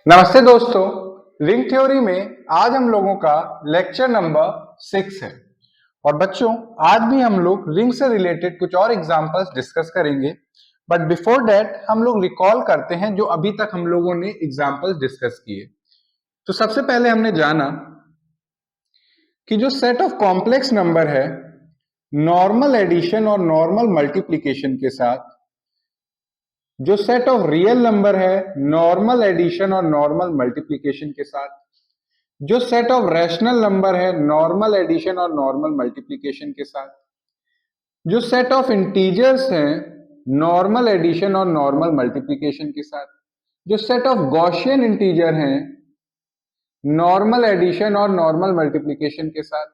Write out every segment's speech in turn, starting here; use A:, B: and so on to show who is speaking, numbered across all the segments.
A: नमस्ते दोस्तों, ring theory में आज हम लोगों का लेक्चर नंबर 6 है। और बच्चों, आज भी हम लोग रिंग से रिलेटेड कुछ और एग्जांपल्स डिस्कस करेंगे। बट बिफोर दैट हम लोग रिकॉल करते हैं जो अभी तक हम लोगों ने एग्जांपल्स डिस्कस किए। तो सबसे पहले हमने जाना कि जो सेट ऑफ कॉम्प्लेक्स नंबर है नॉर्मल एडिशन और नॉर्मल मल्टीप्लिकेशन के साथ, जो सेट ऑफ रियल नंबर है नॉर्मल एडिशन और नॉर्मल मल्टीप्लिकेशन के साथ, जो सेट ऑफ रैशनल नंबर है नॉर्मल एडिशन और नॉर्मल मल्टीप्लिकेशन के साथ, जो सेट ऑफ इंटीजर्स हैं नॉर्मल एडिशन और नॉर्मल मल्टीप्लिकेशन के साथ, जो सेट ऑफ गॉसियन इंटीजर हैं नॉर्मल एडिशन और नॉर्मल मल्टीप्लिकेशन के साथ,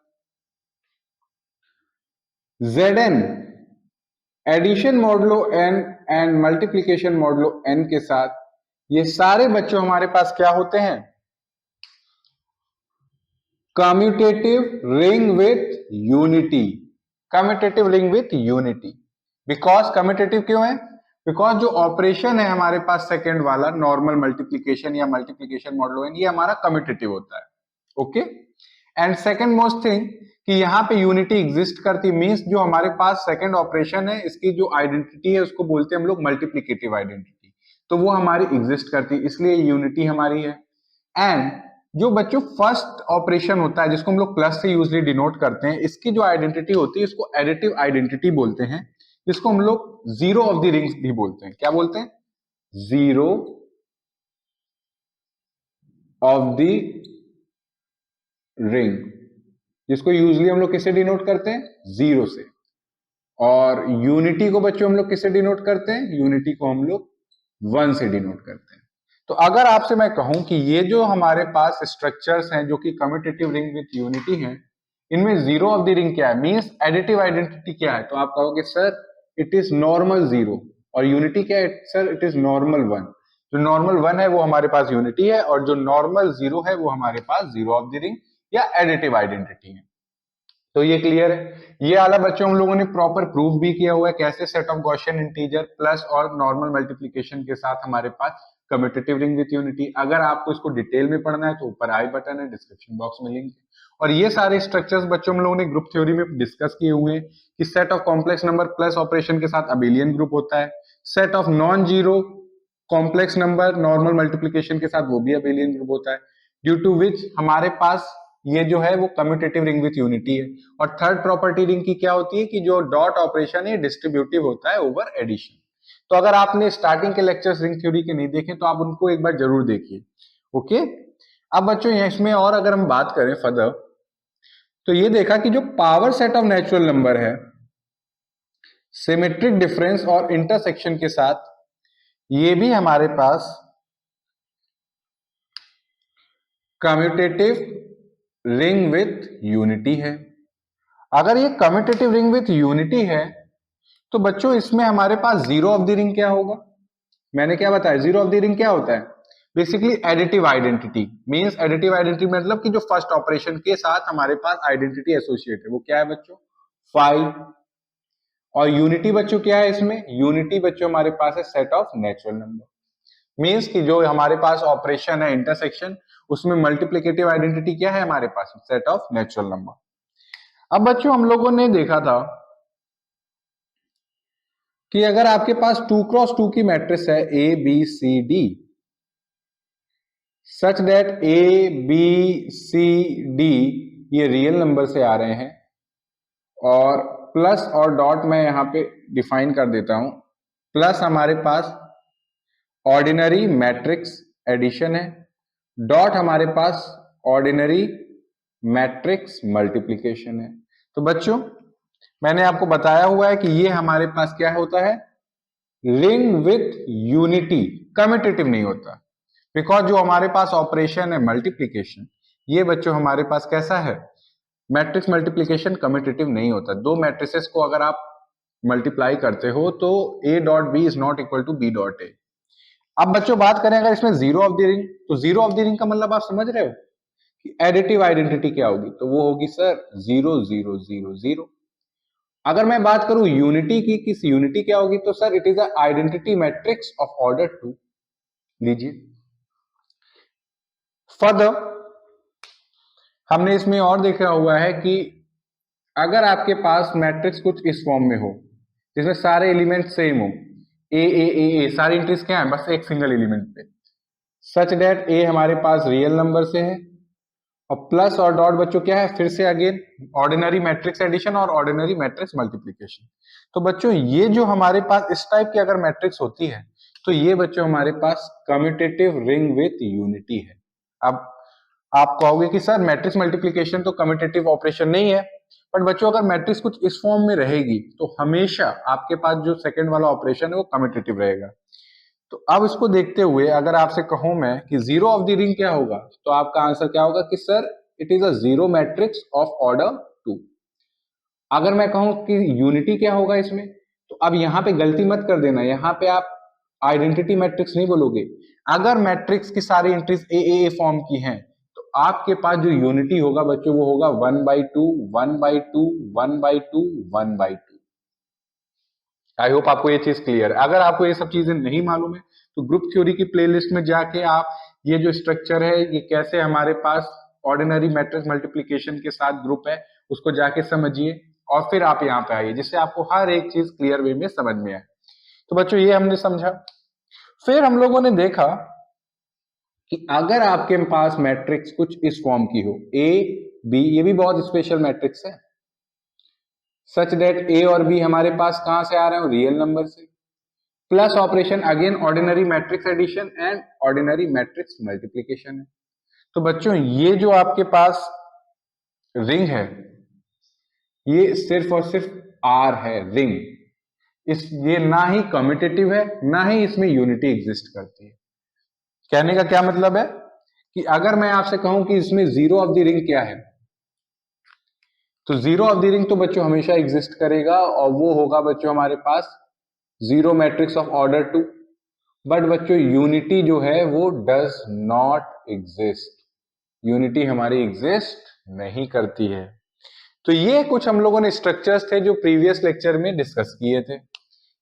A: Zn addition modulo n and multiplication modulo n के साथ, ये सारे बच्चों हमारे पास क्या होते हैं? Commutative ring with unity. Commutative ring with unity. Because commutative क्यों है? बिकॉज जो ऑपरेशन है हमारे पास सेकंड वाला नॉर्मल मल्टीप्लिकेशन या मल्टीप्लिकेशन मॉडुलो n, ये हमारा कम्यूटेटिव होता है। Okay, and second most thing कि यहाँ पे यूनिटी एग्जिस्ट करती, मींस जो हमारे पास सेकंड ऑपरेशन है इसकी जो आइडेंटिटी है उसको बोलते हैं हम लोग मल्टीप्लिकेटिव आइडेंटिटी, तो वो हमारी एग्जिस्ट करती, इसलिए यूनिटी हमारी है। एंड जो बच्चों फर्स्ट ऑपरेशन होता है जिसको हम लोग प्लस से यूजली डिनोट करते हैं, इसकी जो आइडेंटिटी होती है इसको एडिटिव आइडेंटिटी बोलते हैं, जिसको हम लोग जीरो ऑफ द रिंग्स भी बोलते हैं। क्या बोलते हैं? जीरो ऑफ द रिंग, जिसको यूजली हम लोग किससे डिनोट करते हैं? जीरो से। और यूनिटी को बच्चों हम लोग किससे डिनोट करते हैं? यूनिटी को हम लोग 1 से डिनोट करते हैं। तो अगर आपसे मैं कहूं कि ये जो हमारे पास स्ट्रक्चर्स हैं जो कि कम्यूटेटिव रिंग विथ यूनिटी हैं, इनमें जीरो ऑफ द रिंग क्या है, मींस एडिटिव आइडेंटिटी क्या है, तो आप कहोगे sir it is normal zero. और यूनिटी क्या है सर? It is normal 1। जो नॉर्मल 1 है वो हमारे पास यूनिटी है, और जो नॉर्मल जीरो है वो हमारे पास जीरो ऑफ द रिंग या एडिटिव आइडेंटिटी है। तो ये क्लियर है। ये वाला बच्चों हम लोगों ने प्रॉपर प्रूफ भी किया हुआ है, कैसे set of Gaussian integer plus और नॉर्मल मल्टीप्लिकेशन के साथ हमारे पास कम्यूटेटिव रिंग विथ यूनिटी। अगर आपको इसको डिटेल में पढ़ना है तो ऊपर आई बटन है, डिस्क्रिप्शन बॉक्स में लिंक है। और ये सारे स्ट्रक्चर्स बच्चों हम लोगों ने ग्रुप थ्योरी में डिस्कस किए हुए हैं कि set of complex number plus operation के साथ अबेलियन ग्रुप होता है, set of non zero complex number normal multiplication के साथ वो भी अबेलियन ग्रुप होता है, ड्यू टू विच हमारे पास ये जो है वो कम्यूटेटिव रिंग विथ यूनिटी है। और थर्ड प्रॉपर्टी रिंग की क्या होती है कि जो डॉट ऑपरेशन है डिस्ट्रीब्यूटिव होता है ओवर एडिशन। तो अगर आपने स्टार्टिंग के लेक्चर्स रिंग थ्योरी के नहीं देखे तो आप उनको एक बार जरूर देखिए। ओके, अब बच्चों इसमें और अगर हम बात करें फर्दर, तो ये देखा कि जो power set of natural number है सिमेट्रिक डिफरेंस और इंटरसेक्शन के साथ, ये भी हमारे पास कम्यूटेटिव रिंग विथ यूनिटी है। अगर ये कम्यूटेटिव रिंग विथ यूनिटी है तो बच्चों इसमें हमारे पास जीरो ऑफ द रिंग क्या होगा? मैंने क्या बताया? जीरो ऑफ द रिंग क्या होता है? Basically additive identity. Means additive identity मतलब कि जो फर्स्ट ऑपरेशन के साथ हमारे पास आइडेंटिटी एसोसिएट है वो क्या है बच्चों? 5। और यूनिटी बच्चों क्या है इसमें? यूनिटी बच्चों हमारे पास है set of natural number. Means कि जो हमारे पास ऑपरेशन है इंटरसेक्शन, उसमें मल्टीप्लिकेटिव आइडेंटिटी क्या है हमारे पास? Set of natural number. अब बच्चों हम लोगों ने देखा था कि अगर आपके पास 2x2 की मैट्रिक्स है A B C D, such that A B C D ये रियल नंबर से आ रहे हैं, और प्लस और डॉट मैं यहां पे डिफाइन कर देता हूं, प्लस हमारे पास ऑर्डिनरी मैट्रिक्स एडिशन है, डॉट हमारे पास ऑर्डिनरी मैट्रिक्स मल्टीप्लिकेशन है। तो बच्चों मैंने आपको बताया हुआ है कि ये हमारे पास क्या होता है? रिंग विथ यूनिटी, कम्यूटेटिव नहीं होता। बिकॉज जो हमारे पास ऑपरेशन है मल्टीप्लिकेशन, ये बच्चों हमारे पास कैसा है? मैट्रिक्स मल्टीप्लिकेशन कम्यूटेटिव नहीं होता। दो मैट्रिसेस को अगर आप मल्टीप्लाई करते हो तो A dot B is not equal to B dot A. अब बच्चों बात करें अगर इसमें जीरो ऑफ द रिंग, तो जीरो ऑफ द रिंग का मतलब आप समझ रहे हो कि एडिटिव आइडेंटिटी क्या होगी? तो वो होगी sir zero zero zero zero. अगर मैं बात करूं यूनिटी की, किस यूनिटी क्या होगी, तो sir it is identity matrix of order 2। लीजिए फर्दर हमने इसमें और देखा हुआ है कि अगर आपके पास मैट्रिक्स कुछ इस फॉर्म में हो जिसमें सारे एलिमेंट सेम हो, ए सारी एंट्रीज क्या है, बस एक सिंगल एलिमेंट पे, सच दैट ए हमारे पास रियल नंबर से है और प्लस और डॉट बच्चों क्या है, फिर से अगेन ऑर्डिनरी मैट्रिक्स एडिशन और ऑर्डिनरी मैट्रिक्स मल्टीप्लिकेशन। तो बच्चों ये जो हमारे पास इस टाइप की अगर मैट्रिक्स होती है तो ये बच्चों हमारे पास कम्यूटेटिव रिंग विथ यूनिटी है। अब आप कहोगे कि सर मैट्रिक्स मल्टीप्लिकेशन तो कम्यूटेटिव ऑपरेशन नहीं है, बट बच्चों अगर मैट्रिक्स कुछ इस फॉर्म में रहेगी तो हमेशा आपके पास जो सेकंड वाला ऑपरेशन है वो कम्यूटेटिव रहेगा। तो अब इसको देखते हुए अगर आपसे कहूं मैं कि जीरो ऑफ द रिंग क्या होगा, तो आपका आंसर क्या होगा कि sir it is a zero matrix of order 2। अगर मैं कहूं कि यूनिटी क्या होगा इसमें, तो अब यहां पे गलती मत कर देना, यहां पे आप आइडेंटिटी मैट्रिक्स नहीं बोलोगे। अगर मैट्रिक्स की सारी एंट्रीज ए फॉर्म की हैं तो आपके पास जो यूनिटी होगा बच्चों वो होगा 1/2 1/2 1/2 1/2। आई होप आपको ये चीज क्लियर है। अगर आपको ये सब चीजें नहीं मालूम है तो ग्रुप थ्योरी की प्लेलिस्ट में जाके आप ये जो स्ट्रक्चर है, ये कैसे हमारे पास ऑर्डिनरी मैट्रिक्स मल्टीप्लिकेशन के साथ ग्रुप है, उसको जाके समझिए और फिर आप यहाँ पे आइए, जिससे आपको हर एक चीज क्लियर वे में समझ में आए। तो बच्चों ये हमने समझा। फिर हम लोगों ने देखा कि अगर आपके पास मैट्रिक्स कुछ इस फॉर्म की हो, ए बी, ये भी बहुत स्पेशल मैट्रिक्स है, सच दैट ए और बी हमारे पास कहां से आ रहे हो, रियल नंबर से, plus operation again ordinary matrix addition and ordinary matrix multiplication है। तो बच्चों ये जो आपके पास रिंग है ये सिर्फ और सिर्फ आर है, रिंग। ये ना ही कम्यूटेटिव है ना ही इसमें यूनिटी एग्जिस्ट करती है। कहने का क्या मतलब है कि अगर मैं आपसे कहूं कि इसमें जीरो ऑफ द रिंग क्या है, तो जीरो ऑफ द रिंग तो बच्चों हमेशा एग्जिस्ट करेगा और वो होगा बच्चों हमारे पास zero matrix of order 2। But बच्चों यूनिटी जो है वो डज नॉट एग्जिस्ट, यूनिटी हमारी एग्जिस्ट नहीं करती है। तो ये कुछ हम लोगों ने स्ट्रक्चर्स थे जो प्रीवियस लेक्चर में डिस्कस किए थे,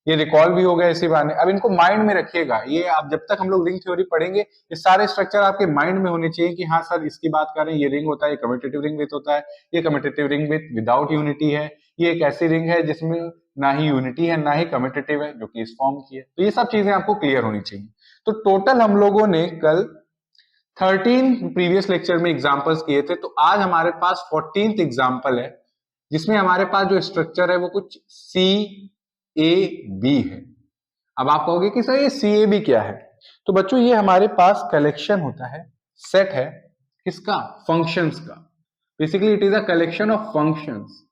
A: ये रिकॉल भी हो गया इसी बहाने। अब इनको माइंड में रखिएगा, ये आप जब तक हम लोग रिंग थ्योरी पढ़ेंगे ये सारे स्ट्रक्चर आपके माइंड में होने चाहिए कि हाँ सर इसकी बात कर रहे हैं, ये रिंग होता है, ये कम्यूटेटिव रिंग विथ होता है, ये commutative ring with without unity है, ये एक ऐसी रिंग है जिसमें ना ही यूनिटी है ना ही कम्यूटेटिव है जो कि इस फॉर्म की है। तो ये सब चीजें आपको क्लियर होनी चाहिए। तो टोटल हम लोगों ने कल 13 प्रीवियस लेक्चर में एग्जांपल्स किए थे, तो आज हमारे पास 14th एग्जांपल है जिसमें हमारे पास जो स्ट्रक्चर है वो कुछ सी ए बी है। अब आप कहोगे कि सर ये सी ए बी क्या है, तो बच्चों ये हमारे पास कलेक्शन होता है, सेट है किसका, फंक्शंस का। Basically it is a collection of functions.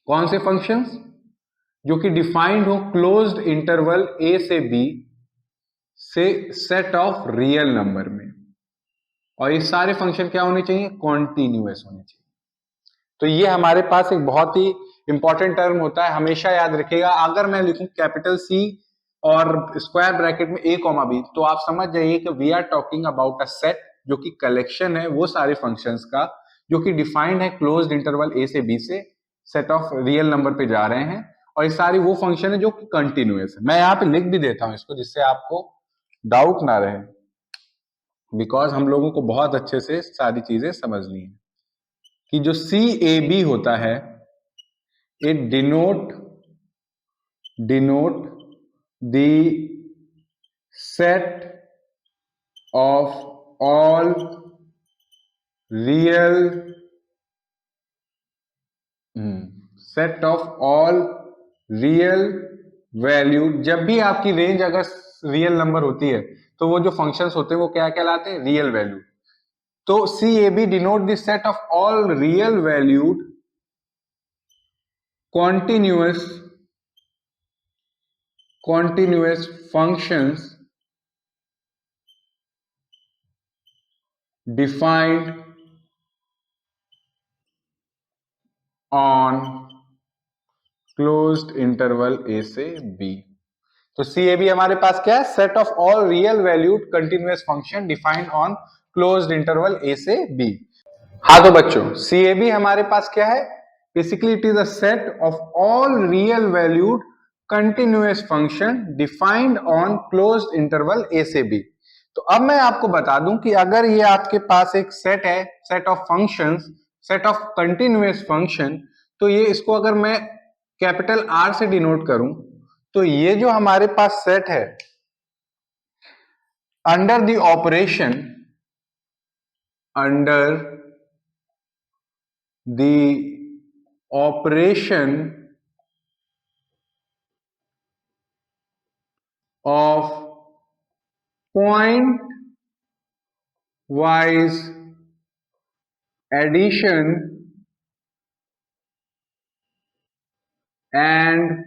A: कौन से फंक्शंस, जो कि डिफाइंड हो क्लोज्ड इंटरवल ए से बी से सेट ऑफ रियल नंबर में, और ये सारे फंक्शन क्या होने चाहिए, कॉन्टिन्यूअस होने चाहिए। तो ये हमारे पास एक बहुत ही इंपॉर्टेंट टर्म होता है, हमेशा याद रखिएगा। अगर मैं लिखूं कैपिटल सी और स्क्वायर ब्रैकेट में ए कॉमा बी, तो आप समझ जाइए कि we are talking about a set जो कि कलेक्शन है वो सारे फंक्शंस का, जो कि डिफाइंड है क्लोज्ड इंटरवल ए से बी से सेट ऑफ रियल नंबर पे जा रहे हैं, और ये सारी वो फंक्शन है जो कि कंटिन्यूअस है। मैं यहाँ पे लिख भी देता हूं इसको जिससे आपको डाउट ना रहे, बिकॉज हम लोगों को बहुत अच्छे से सारी चीजें समझनी है कि जो सी ए बी होता है it denote the set of all real value. जब भी आपकी रेंज अगर रियल नंबर होती है तो वो जो फंक्शंस होते हैं वो क्या कहलाते हैं, रियल वैल्यू। तो C A B denote the set of all real valued continuous functions defined on closed interval a से b। तो सी ए बी हमारे पास क्या है, set of all real valued continuous function defined on closed interval A से B. हाँ तो बच्चों सी ए बी हमारे पास क्या है, basically it is a set of all real valued continuous function defined on closed interval A से B. तो अब मैं आपको बता दूं कि अगर ये आपके पास एक सेट है, set of functions, set of continuous function, तो ये इसको अगर मैं कैपिटल आर से डिनोट करूं, तो ये जो हमारे पास सेट है under the operation, under the operation of point wise addition and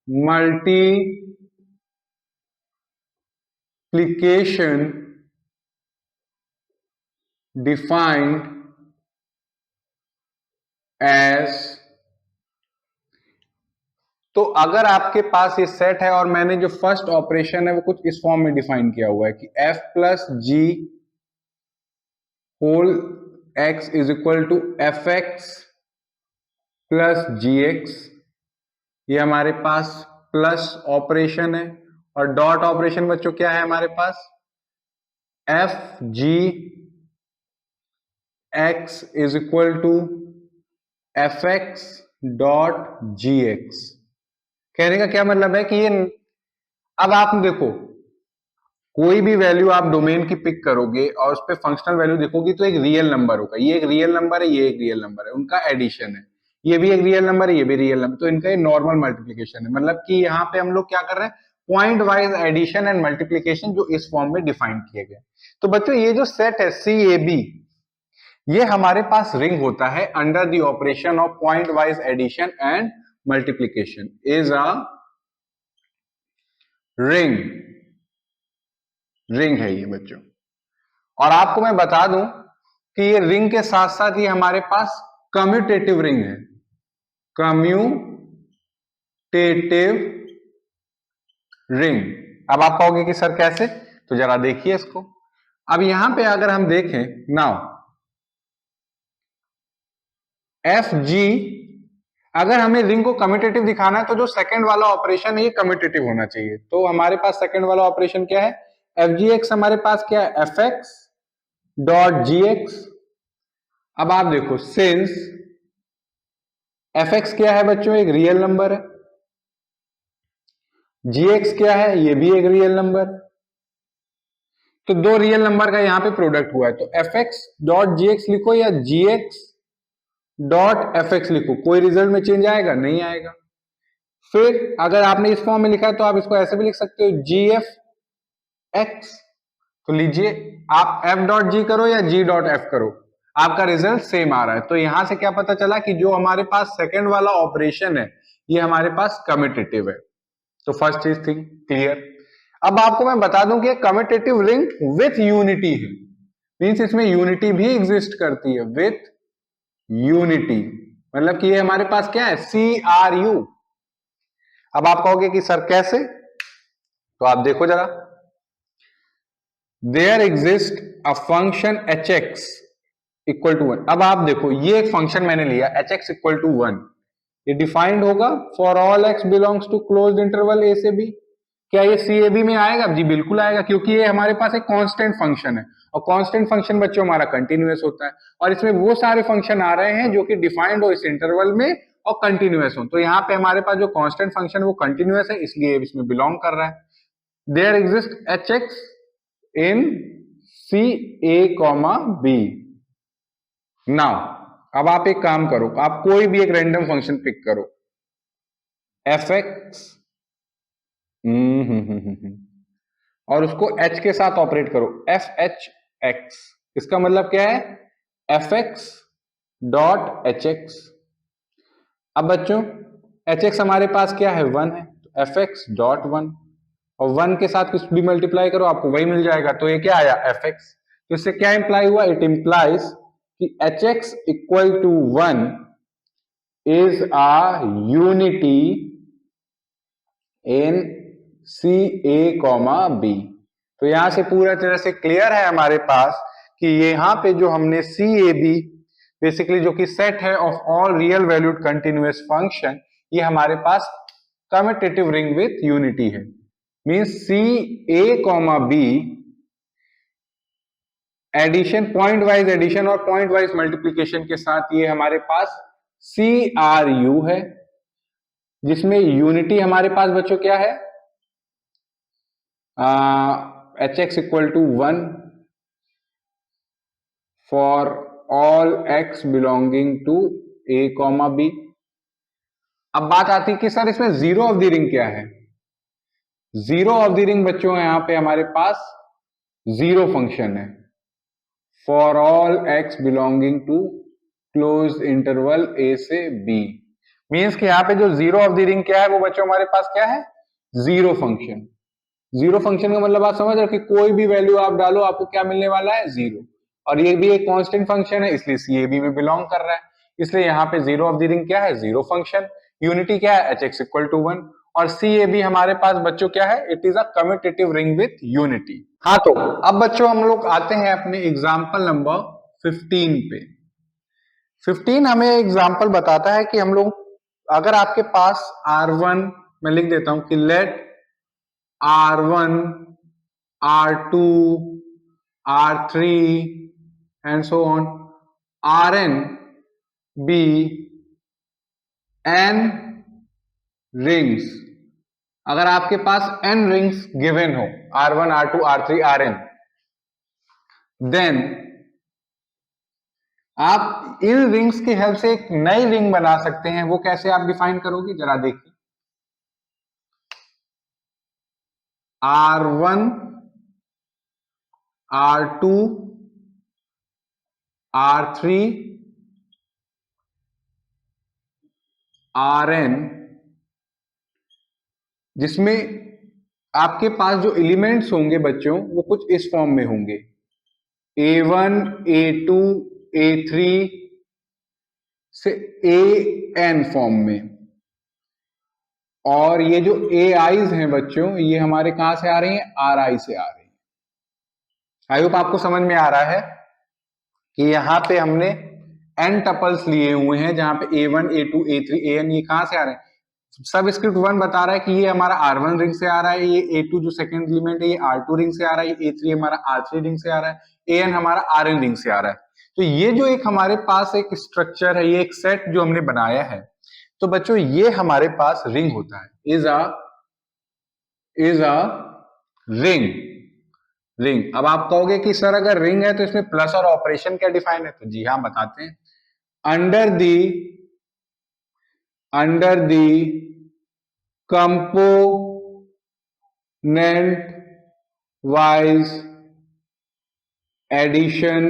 A: multiplication defined as, तो अगर आपके पास ये सेट है और मैंने जो फर्स्ट ऑपरेशन है वो कुछ इस फॉर्म में डिफाइन किया हुआ है कि f plus G whole x is equal to F X plus G X, ये हमारे पास प्लस ऑपरेशन है, और डॉट ऑपरेशन बच्चों क्या है हमारे पास, f g x is equal to F x dot g x. कहने का क्या मतलब है कि ये, अब आप देखो कोई भी वैल्यू आप डोमेन की पिक करोगे और उस पर फंक्शनल वैल्यू देखोगी तो एक रियल नंबर होगा, ये एक रियल नंबर है, ये एक रियल नंबर है, उनका एडिशन है, ये भी एक रियल नंबर है, ये भी रियल नंबर, तो इनका ये नॉर्मल मल्टीप्लीकेशन है। मतलब कि यहाँ पे हम लोग क्या कर रहे हैं, point wise addition and multiplication जो इस फॉर्म में डिफाइन किए गए। तो बच्चों ये जो सेट है सी ए बी, ये हमारे पास रिंग होता है under the operation of point wise addition and multiplication, is a ring, ring है ये बच्चों। और आपको मैं बता दूं कि ये रिंग के साथ साथ ये हमारे पास कम्यूटेटिव रिंग है, कम्यूटेटिव रिंग। अब आप कहोगे कि सर कैसे, तो जरा देखिए इसको। अब यहां पे अगर हम देखें नाउ एफ जी, अगर हमें रिंग को कम्यूटेटिव दिखाना है तो जो सेकंड वाला ऑपरेशन है ये कम्यूटेटिव होना चाहिए। तो हमारे पास सेकंड वाला ऑपरेशन क्या है, एफ जी एक्स हमारे पास क्या है, F x dot g x. अब आप देखो सिंस एफ एक्स क्या है बच्चों, एक रियल नंबर है, जी एक्स क्या है, ये भी एक रियल नंबर, तो दो रियल नंबर का यहां पे प्रोडक्ट हुआ है, तो F x dot g x लिखो या जी एक्स डॉट एफ एक्स लिखो, कोई रिजल्ट में चेंज आएगा, नहीं आएगा। फिर अगर आपने इस फॉर्म में लिखा है तो आप इसको ऐसे भी लिख सकते हो, जी एफ एक्स, तो लीजिए आप एफ डॉट जी करो या जी डॉट एफ करो, आपका रिजल्ट सेम आ रहा है। तो यहां से क्या पता चला कि जो हमारे पास सेकंड वाला ऑपरेशन है ये हमारे पास कम्यूटेटिव है। तो फर्स्ट चीज थी क्लियर। अब आपको मैं बता दूं कि कम्यूटेटिव रिंग विथ यूनिटी है, मींस इसमें यूनिटी भी एग्जिस्ट करती है, विथ यूनिटी, मतलब कि ये हमारे पास क्या है, सी आर यू। अब आप कहोगे कि सर कैसे, तो आप देखो जरा, there exist a function H X equal to 1। अब आप देखो ये एक फंक्शन मैंने लिया एच एक्स इक्वल टू 1, ये डिफाइंड होगा for all x belongs to closed interval A से बी। क्या ये सी ए बी में आएगा, जी बिल्कुल आएगा, क्योंकि ये हमारे पास एक कांस्टेंट फंक्शन है, और कांस्टेंट फंक्शन बच्चों हमारा कंटिन्यूअस होता है, और इसमें वो सारे फंक्शन आ रहे हैं जो कि डिफाइंड हो इस इंटरवल में और कंटिन्यूअस हो। तो यहाँ पे हमारे पास जो कांस्टेंट फंक्शन वो कंटिन्यूअस है, इसलिए इसमें बिलोंग कर रहा है। There exist H X in C A comma B. Now अब आप एक काम करो, आप कोई भी एक रैंडम फंक्शन पिक करो, एफ एक्स और उसको एच के साथ ऑपरेट करो, एफ एच एक्स। इसका मतलब क्या है, F x dot H x. अब बच्चों एच एक्स हमारे पास क्या है, 1 है, तो एफ एक्स डॉट 1, और 1 के साथ कुछ भी मल्टीप्लाई करो आपको वही मिल जाएगा, तो ये क्या आया, एफ एक्स। तो इससे क्या इंप्लाई हुआ, इट इंप्लाइज कि H X equal to 1 is a unity in C A comma B. तो यहां से पूरा तरह से क्लियर है हमारे पास कि यहां पे जो हमने सी ए बी बेसिकली जो कि सेट है of all real valued continuous function, ये हमारे पास कम्यूटेटिव रिंग विथ यूनिटी है। Means C A comma B addition, point wise addition और पॉइंट वाइज मल्टीप्लीकेशन के साथ ये हमारे पास सी आर यू है, जिसमें यूनिटी हमारे पास बच्चों क्या है, H X equal to 1 for all x belonging to A comma B. अब बात आती है कि सर इसमें जीरो ऑफ द रिंग क्या है। जीरो ऑफ द रिंग बच्चों यहां पे हमारे पास जीरो फंक्शन है, for all x belonging to close interval A से बी। मीन्स कि यहां पे जो जीरो ऑफ द रिंग क्या है वो बच्चों हमारे पास क्या है, जीरो फंक्शन। जीरो फंक्शन का मतलब आप समझ रहे हो कि कोई भी वैल्यू आप डालो आपको क्या मिलने वाला है, जीरो। और ये भी एक कांस्टेंट फंक्शन है, इसलिए सी ए बी में बिलोंग कर रहा है, इसलिए यहाँ पे जीरो ऑफ द रिंग क्या है, जीरो फंक्शन। यूनिटी क्या है, एच एक्स इक्वल टू 1। और सी ए बी हमारे पास बच्चों क्या है, it is a commutative ring with unity. हाँ, तो अब बच्चों हम लोग आते हैं अपने एग्जाम्पल नंबर 15 पे। 15 हमें एग्जाम्पल बताता है कि हम लोग अगर आपके पास R1, मैं लिख देता हूं कि late R1, R2, R3 and so on, Rn be n rings। अगर आपके पास n रिंग्स गिवन हो, R1, R2, R3, Rn, then आप इन रिंग्स की हेल्प से एक नई रिंग बना सकते हैं। वो कैसे आप डिफाइन करोगे, जरा देखिए। R1, R2, R3, Rn, जिसमें आपके पास जो एलिमेंट्स होंगे बच्चों वो कुछ इस फॉर्म में होंगे, A1, A2, A3 से AN फॉर्म में। और ये जो AIs हैं बच्चों, ये हमारे कहां से आ रही हैं, RI से आ रही हैं। आई होप आपको समझ में आ रहा है कि यहां पे हमने n टपल्स लिए हुए हैं, जहां पे A1, A2, A3, AN ये कहां से आ रहे हैं। सब स्क्रिप्ट 1 बता रहा है कि ये हमारा R1 रिंग से आ रहा है, ये A2 जो सेकंड एलिमेंट है ये R2 रिंग से आ रहा है, ये A3 हमारा R3 रिंग से आ रहा है, AN हमारा RN रिंग से आ रहा है। तो ये जो एक हमारे पास एक स्ट्रक्चर है, ये एक सेट जो हमने बनाया है, तो बच्चों ये हमारे पास रिंग होता है, इज अ रिंग। रिंग। अब आप कहोगे कि सर अगर रिंग है तो इसमें प्लस और ऑपरेशन क्या डिफाइन है, तो जी हाँ बताते हैं। Under the component wise addition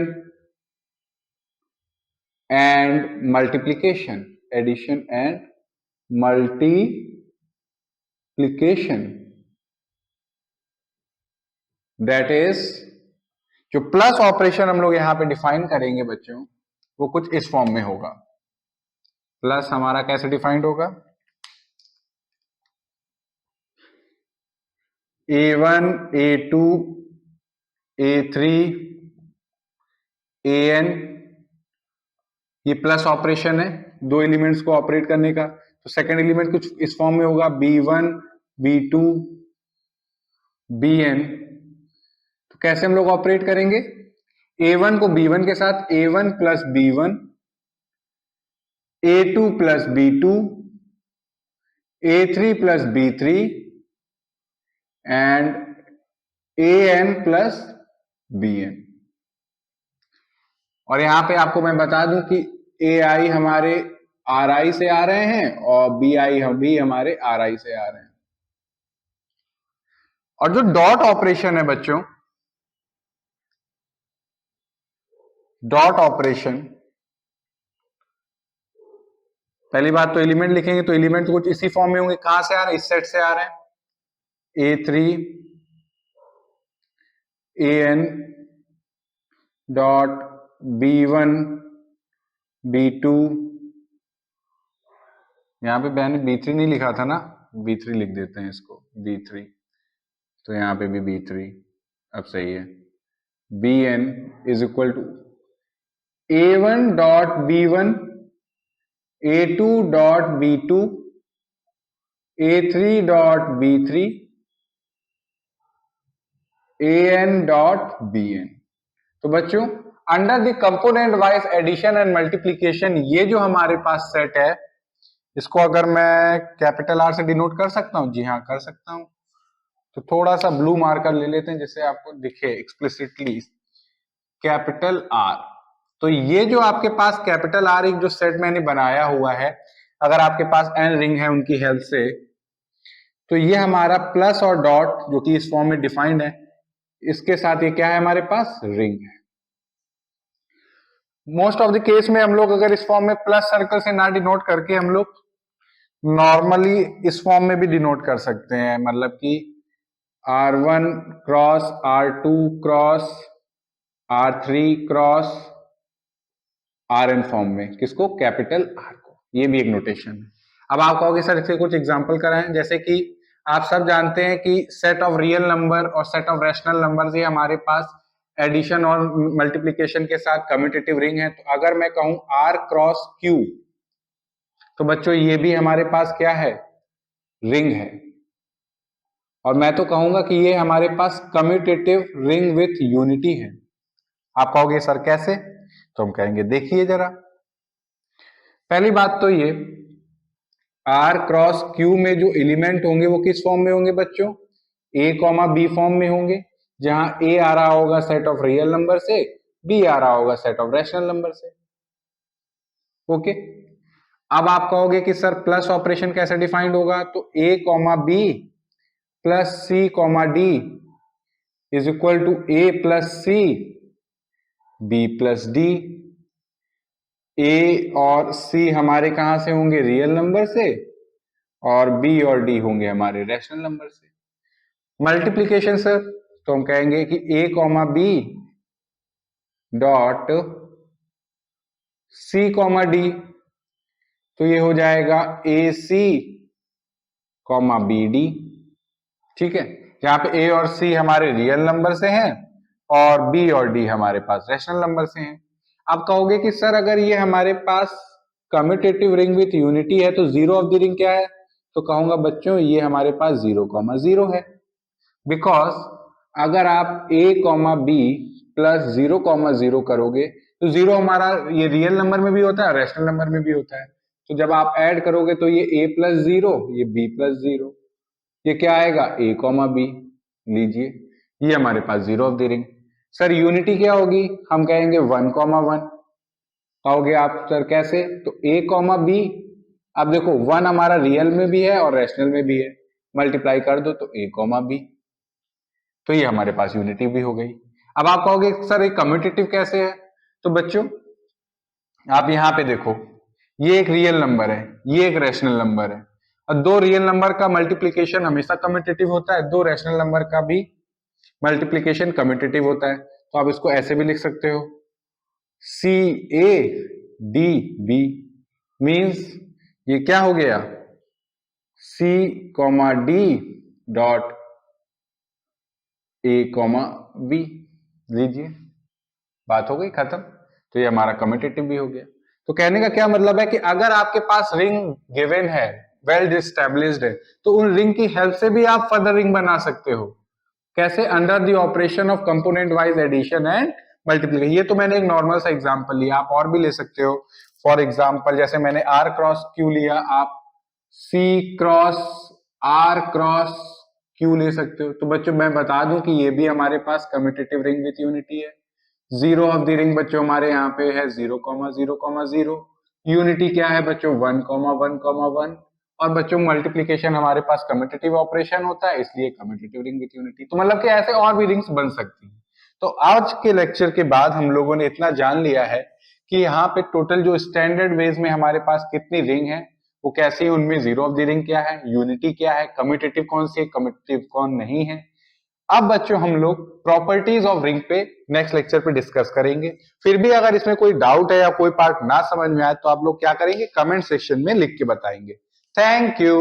A: and multiplication, addition and multiplication, that is जो प्लस ऑपरेशन हम लोग यहां पे डिफाइन करेंगे बच्चों, वो कुछ इस फॉर्म में होगा। प्लस हमारा कैसे डिफाइंड होगा, A1, A2, A3, AN, ये प्लस ऑपरेशन है दो एलिमेंट्स को ऑपरेट करने का। तो सेकंड एलिमेंट कुछ इस फॉर्म में होगा, B1, B2, Bn। तो कैसे हम लोग ऑपरेट करेंगे, A1 को B1 के साथ A1 plus B1, A2 plus B2, A3 plus B3 and AN plus BN। और यहां पे आपको मैं बता दूं कि AI हमारे RI से आ रहे हैं और BI भी हमारे RI से आ रहे हैं। और जो डॉट ऑपरेशन है बच्चों, डॉट ऑपरेशन, पहली बात तो एलिमेंट लिखेंगे तो एलिमेंट कुछ इसी फॉर्म में होंगे, कहां से आ रहे हैं, इस सेट से आ रहे हैं, A3 AN dot B1 B2, यहां पे मैंने B3 नहीं लिखा था ना, B3 लिख देते हैं इसको, B3, तो यहां पे भी B3 अब सही है। Bn is equal to A1 dot B1, A2 dot B2, A3 dot B3 an dot bn। तो बच्चों under the component wise addition and multiplication, ये जो हमारे पास सेट है, इसको अगर मैं कैपिटल आर से डिनोट कर सकता हूं, जी हाँ कर सकता हूं। तो थोड़ा सा ब्लू मार्कर ले लेते हैं जिससे आपको दिखे एक्सप्लिसिटली कैपिटल आर। तो ये जो आपके पास कैपिटल आर एक जो सेट मैंने बनाया हुआ है, अगर आपके पास एन रिंग है उनकी हेल्प से, तो ये हमारा प्लस और डॉट जो कि इस फॉर्म में डिफाइंड है, इसके साथ ये क्या है हमारे पास रिंग है। मोस्ट ऑफ द केस में हम लोग अगर इस फॉर्म में प्लस सर्कल से ना डिनोट करके हम लोग नॉर्मली इस फॉर्म में भी डिनोट कर सकते हैं, मतलब कि R1 cross R2 cross R3 cross Rn form में, किसको, कैपिटल आर को। ये भी एक नोटेशन है। अब आप कहोगे सर इसके कुछ एग्जांपल कराएं, जैसे कि आप सब जानते हैं कि सेट ऑफ रियल नंबर और सेट ऑफ रैशनल नंबर, ये हमारे पास एडिशन और मल्टीप्लिकेशन के साथ कम्यूटेटिव रिंग है। तो अगर मैं कहूं R क्रॉस Q, तो बच्चों ये भी हमारे पास क्या है, रिंग है। और मैं तो कहूंगा कि ये हमारे पास कम्यूटेटिव रिंग विथ यूनिटी है। आप कहोगे सर कैसे, तो हम कहेंगे देखिए जरा। पहली बात तो ये R क्रॉस Q में जो एलिमेंट होंगे वो किस फॉर्म में होंगे बच्चों, A कॉमा B फॉर्म में होंगे, जहां A आ रहा होगा सेट ऑफ रियल नंबर से, B आ रहा होगा सेट ऑफ रैशनल नंबर से। ओके, अब आप कहोगे कि सर प्लस ऑपरेशन कैसे डिफाइंड होगा, तो A comma B plus C comma D is equal to A plus C B plus D। A और C हमारे कहां से होंगे, रियल नंबर से, और B और D होंगे हमारे रैशनल नंबर से। मल्टीप्लीकेशन सर, तो हम कहेंगे कि A comma B dot C comma D, तो ये हो जाएगा AC कॉमा BD। ठीक है, जहां पे A और C हमारे रियल नंबर से हैं और B और D हमारे पास रैशनल नंबर से हैं। आप कहोगे कि सर अगर ये हमारे पास कम्यूटेटिव रिंग विथ यूनिटी है तो जीरो ऑफ द रिंग क्या है, तो कहूंगा बच्चों ये हमारे पास 0,0 है। बिकॉज अगर आप A कॉमा B प्लस 0,0 करोगे तो जीरो हमारा ये रियल नंबर में भी होता है, रैशनल नंबर में भी होता है। तो जब आप ऐड करोगे तो ये A प्लस 0, ये B प्लस 0, ये क्या आएगा, A कॉमा B। लीजिए ये हमारे पास zero of the ring. Sir unity क्या होगी, हम कहेंगे 1,1। कहोगे आप सर कैसे, तो A कॉमा B, अब देखो 1 हमारा रियल में भी है और रैशनल में भी है, मल्टीप्लाई कर दो तो A कॉमा B, तो ये हमारे पास यूनिटी भी हो गई। अब आप कहोगे सर ये कम्यूटेटिव कैसे है, तो बच्चों आप यहां पे देखो, ये एक रियल नंबर है, ये एक रैशनल नंबर है, और दो रियल नंबर का मल्टीप्लिकेशन हमेशा कम्यूटेटिव होता है, दो रैशनल नंबर का भी मल्टीप्लिकेशन कम्यूटेटिव होता है। तो आप इसको ऐसे भी लिख सकते हो, CADB मींस ये क्या हो गया, C,D डॉट A,B। लीजिए बात हो गई खत्म। तो ये हमारा कम्यूटेटिव भी हो गया। तो कहने का क्या मतलब है कि अगर आपके पास रिंग गिवन है, वेल एस्टैब्लिश्ड है, तो उन रिंग की हेल्प से भी आप फर्दर रिंग बना सकते हो। कैसे, under the operation of component wise addition and multiplication. ये तो मैंने एक नॉर्मल सा एग्जांपल लिया, आप और भी ले सकते हो। फॉर एग्जांपल जैसे मैंने R क्रॉस Q लिया, आप C cross R cross Q ले सकते हो। तो बच्चों मैं बता दूं कि ये भी हमारे पास कम्यूटेटिव रिंग विथ यूनिटी है। जीरो ऑफ द रिंग बच्चों हमारे यहाँ पे है 0,0,0। यूनिटी क्या है बच्चों, 1,1,1। और बच्चों मल्टीप्लिकेशन हमारे पास कम्यूटेटिव ऑपरेशन होता है, इसलिए कम्यूटेटिव रिंग विथ यूनिटी। तो मतलब कि ऐसे और भी रिंग्स बन सकती हैं। तो आज के लेक्चर के बाद हम लोगों ने इतना जान लिया है कि यहाँ पे टोटल जो स्टैंडर्ड वेज में हमारे पास कितनी रिंग है, वो कैसी है, उनमें जीरो ऑफ द रिंग क्या है, यूनिटी क्या है, कम्यूटेटिव कौन सी है, कम्यूटेटिव कौन नहीं है। अब बच्चों हम लोग प्रॉपर्टीज ऑफ रिंग पे नेक्स्ट लेक्चर पे डिस्कस करेंगे। फिर भी अगर इसमें कोई डाउट है या कोई पार्ट ना समझ में आए तो आप लोग क्या करेंगे, कमेंट सेक्शन में लिख के बताएंगे। Thank you.